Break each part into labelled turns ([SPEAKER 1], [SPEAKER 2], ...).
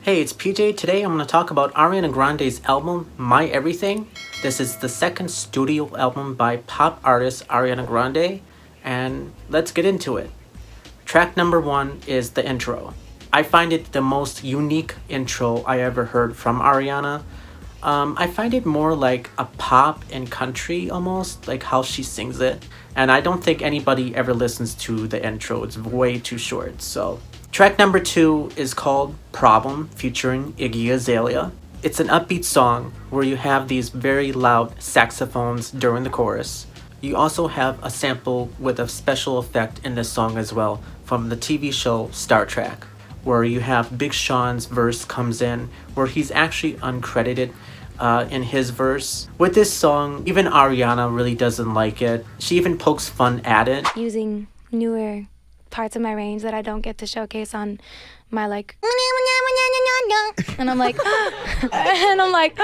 [SPEAKER 1] Hey, it's PJ. Today I'm going to talk about Ariana Grande's album, My Everything. This is the second studio album by pop artist Ariana Grande, and let's get into it. Track number 1 is the intro. I find it the most unique intro I ever heard from Ariana. I find it more like a pop and country almost, like how she sings it. And I don't think anybody ever listens to the intro, it's way too short. So, track number 2 is called Problem, featuring Iggy Azalea. It's an upbeat song where you have these very loud saxophones during the chorus. You also have a sample with a special effect in this song as well from the TV show Star Trek, where you have Big Sean's verse comes in, where he's actually uncredited in his verse. With this song, even Ariana really doesn't like it. She even pokes fun at it.
[SPEAKER 2] Using newer parts of my range that I don't get to showcase on my and I'm like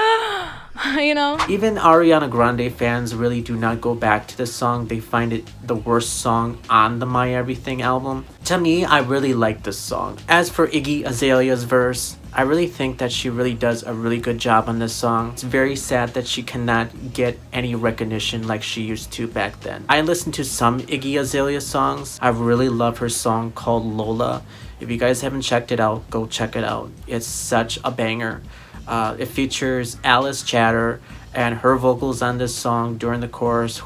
[SPEAKER 2] you know.
[SPEAKER 1] Even Ariana Grande fans really do not go back to this song. They find it the worst song on the My Everything album. To me, I really like this song. As for Iggy Azalea's verse, I really think that she really does a really good job on this song. It's very sad that she cannot get any recognition like she used to back then. I listened to some Iggy Azalea songs. I really love her song called Lola. If you guys haven't checked it out, go check it out. It's such a banger. It features Alice Chatter, and her vocals on this song during the chorus,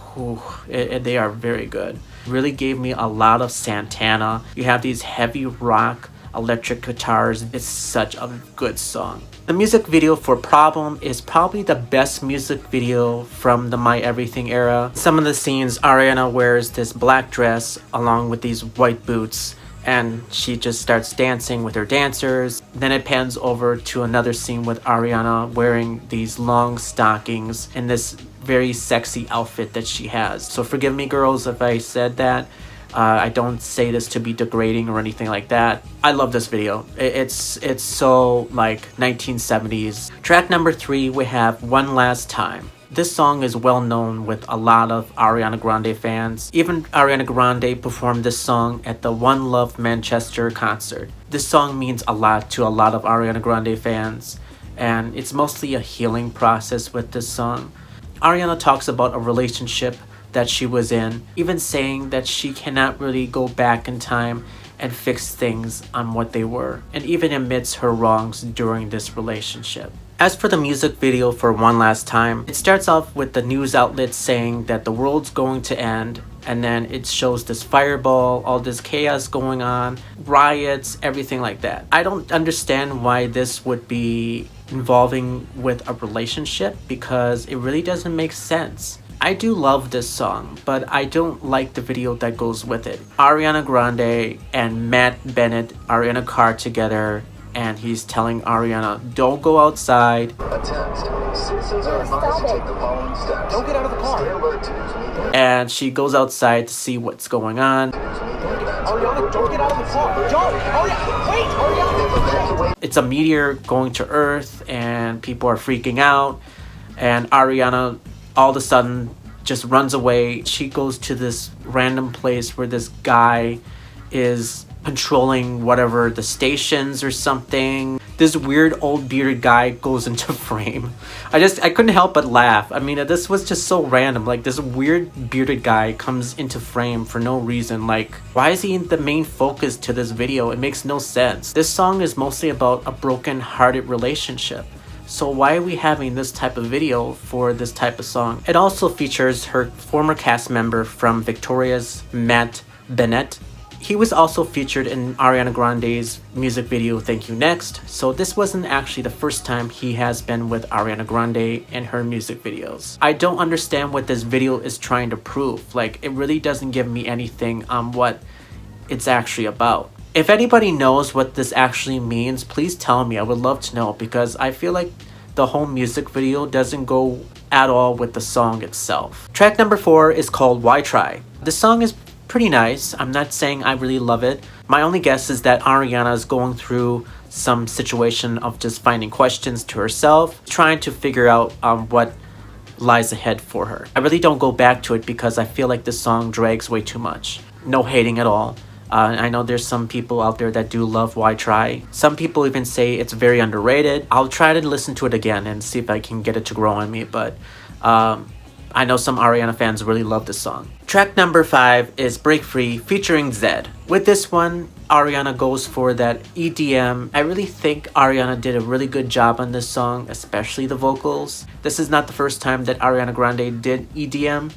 [SPEAKER 1] they are very good. Really gave me a lot of Santana. You have these heavy rock electric guitars. It's such a good song. The music video for Problem is probably the best music video from the My Everything era. Some of the scenes, Ariana wears this black dress along with these white boots, and she just starts dancing with her dancers. Then it pans over to another scene with Ariana wearing these long stockings and this very sexy outfit that she has. So forgive me, girls, if I said that. I don't say this to be degrading or anything like that. I love this video. It's so like 1970s. Track number 3, we have One Last Time. This song is well known with a lot of Ariana Grande fans. Even Ariana Grande performed this song at the One Love Manchester concert. This song means a lot to a lot of Ariana Grande fans, and it's mostly a healing process with this song. Ariana talks about a relationship that she was in, even saying that she cannot really go back in time and fix things on what they were, and even admits her wrongs during this relationship. As for the music video for One Last Time, it starts off with the news outlet saying that the world's going to end, and then it shows this fireball, all this chaos going on, riots, everything like that. I don't understand why this would be involving with a relationship, because it really doesn't make sense. I do love this song, but I don't like the video that goes with it. Ariana Grande and Matt Bennett are in a car together, and he's telling Ariana, don't go outside.
[SPEAKER 3] Citizens are advised to take the following steps. Don't get out of the car. Stay alert to news media.
[SPEAKER 1] And she goes outside to see what's going on.
[SPEAKER 3] Ariana, don't get out of the car. Don't! Ariana, wait! Ariana!
[SPEAKER 1] It's a meteor going to Earth, and people are freaking out. And Ariana all of a sudden just runs away. She goes to this random place where this guy is controlling whatever, the stations or something. This weird old bearded guy goes into frame. I couldn't help but laugh. I mean, this was just so random. Like, this weird bearded guy comes into frame for no reason. Like, why is he the main focus to this video? It makes no sense. This song is mostly about a broken-hearted relationship. So why are we having this type of video for this type of song? It also features her former cast member from Victoria's, Matt Bennett. He was also featured in Ariana Grande's music video Thank You Next, so this wasn't actually the first time he has been with Ariana Grande in her music videos. I don't understand what this video is trying to prove. Like, it really doesn't give me anything on what it's actually about. If anybody knows what this actually means, please tell me. I would love to know, because I feel like the whole music video doesn't go at all with the song itself. Track number 4 is called Why Try. The song is pretty nice. I'm not saying I really love it. My only guess is that Ariana is going through some situation of just finding questions to herself, trying to figure out what lies ahead for her. I really don't go back to it because I feel like this song drags way too much. No hating at all. I know there's some people out there that do love Why Try. Some people even say it's very underrated. I'll try to listen to it again and see if I can get it to grow on me, but I know some Ariana fans really love this song. Track number 5 is Break Free featuring Zed. With this one, Ariana goes for that EDM. I really think Ariana did a really good job on this song, especially the vocals. This is not the first time that Ariana Grande did EDM.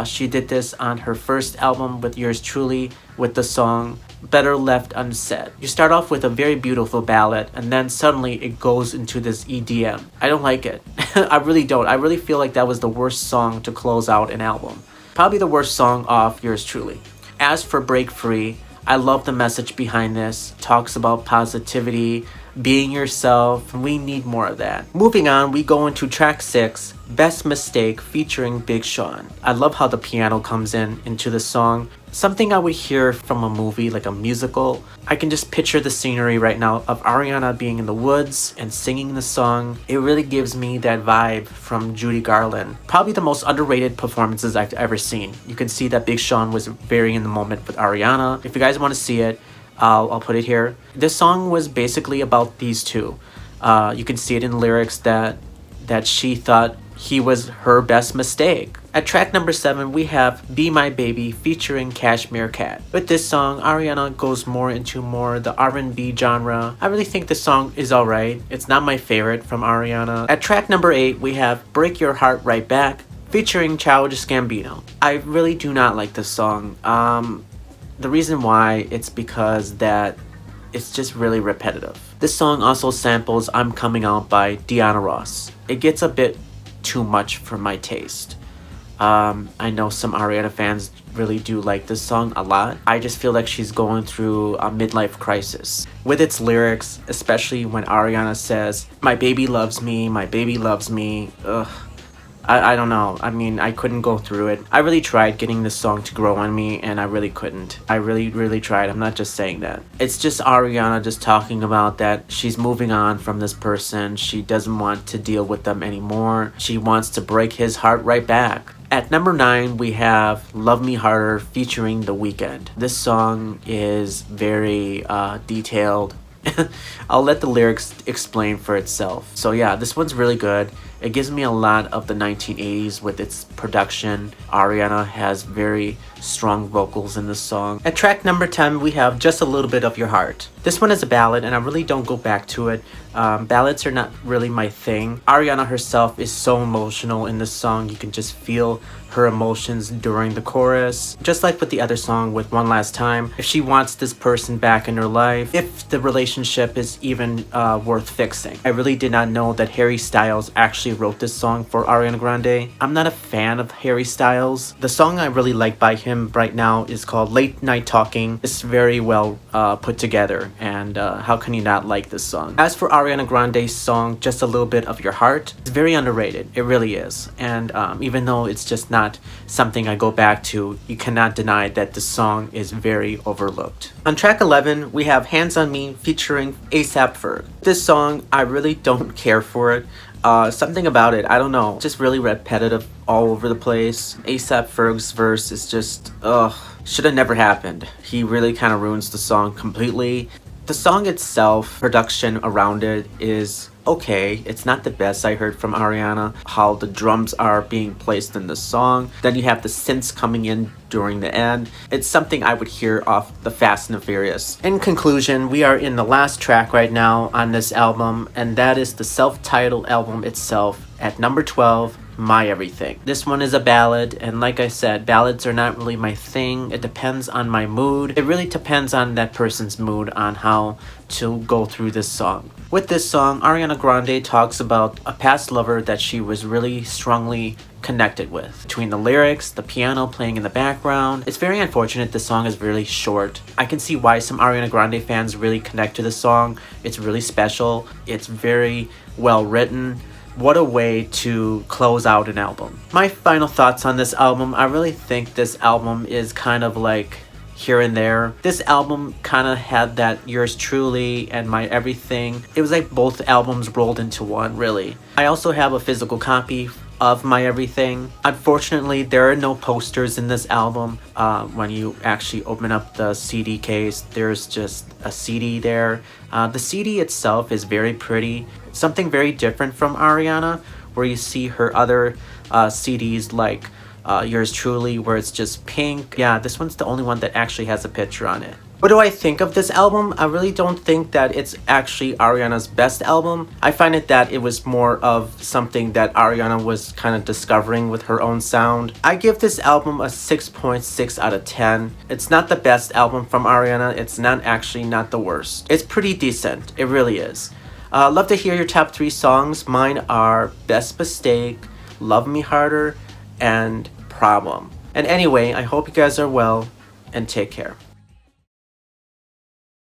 [SPEAKER 1] She did this on her first album with yours truly with the song Better Left Unsaid. You start off with a very beautiful ballad and then suddenly it goes into this EDM. I don't like it. I really don't. I really feel like that was the worst song to close out an album. Probably the worst song off yours truly. As for Break Free, I love the message behind this. Talks about positivity, being yourself. We need more of that. Moving on, we go into track 6, Best Mistake featuring Big Sean. I love how the piano comes into the song. Something I would hear from a movie, like a musical. I can just picture the scenery right now of Ariana being in the woods and singing the song. It really gives me that vibe from Judy Garland. Probably the most underrated performances I've ever seen. You can see that Big Sean was very in the moment with Ariana. If you guys want to see it, I'll put it here. This song was basically about these two. You can see it in the lyrics that she thought he was her best mistake. At track number 7, we have Be My Baby featuring Cashmere Cat. With this song, Ariana goes more into the R&B genre. I really think this song is alright. It's not my favorite from Ariana. At track number 8, we have Break Your Heart Right Back featuring Childish Gambino. I really do not like this song. The reason why, it's because that it's just really repetitive. This song also samples I'm Coming Out by Diana Ross. It gets a bit too much for my taste. I know some Ariana fans really do like this song a lot. I just feel like she's going through a midlife crisis. With its lyrics, especially when Ariana says, my baby loves me, my baby loves me. Ugh. I don't know. I mean, I couldn't go through it. I really tried getting this song to grow on me and I really couldn't. I really tried. I'm not just saying that. It's just Ariana just talking about that she's moving on from this person. She doesn't want to deal with them anymore. She wants to break his heart right back. At number 9, we have Love Me Harder featuring The Weeknd. This song is very detailed. I'll let the lyrics explain for itself. So yeah, this one's really good. It gives me a lot of the 1980s with its production. Ariana has very strong vocals in this song. At track number 10, we have Just a Little Bit of Your Heart. This one is a ballad and I really don't go back to it. Ballads are not really my thing. Ariana herself is so emotional in this song. You can just feel her emotions during the chorus. Just like with the other song with One Last Time, if she wants this person back in her life, if the relationship is even worth fixing. I really did not know that Harry Styles actually wrote this song for Ariana Grande. I'm not a fan of Harry Styles. The song I really like by him right now is called Late Night Talking. It's very well put together, and how can you not like this song? As for Ariana Grande's song Just a Little Bit of Your Heart, it's very underrated. It really is. And even though it's just not something I go back to, you cannot deny that the song is very overlooked. On track 11, we have Hands on Me featuring A$AP Ferg. This song, I really don't care for it. Something about it, I don't know, just really repetitive all over the place. A$AP Ferg's verse is just, should have never happened. He really kind of ruins the song completely. The song itself, production around it is okay. It's not the best I heard from Ariana. How the drums are being placed in the song. Then you have the synths coming in during the end. It's something I would hear off the Fast and the Furious. In conclusion, we are in the last track right now on this album, and that is the self-titled album itself at number 12. My Everything. This one is a ballad, and like I said, ballads are not really my thing. It depends on my mood. It really depends on that person's mood on how to go through this song. With this song, Ariana Grande talks about a past lover that she was really strongly connected with. Between the lyrics, the piano playing in the background, it's very unfortunate this song is really short. I can see why some Ariana Grande fans really connect to this song. It's really special. It's very well written. What a way to close out an album. My final thoughts on this album, I really think this album is kind of like here and there. This album kind of had that Yours Truly and My Everything. It was like both albums rolled into one, really. I also have a physical copy of My Everything. Unfortunately, there are no posters in this album. When you actually open up the CD case, there's just a CD there. The CD itself is very pretty, something very different from Ariana, where you see her other CDs like Yours Truly, where it's just pink. Yeah, this one's the only one that actually has a picture on it. What do I think of this album? I really don't think that it's actually Ariana's best album. I find it that it was more of something that Ariana was kind of discovering with her own sound. I give this album a 6.6 out of 10. It's not the best album from Ariana. It's not the worst. It's pretty decent. It really is. Love to hear your top 3 songs. Mine are Best Mistake, Love Me Harder, and Problem. And anyway, I hope you guys are well, and take care.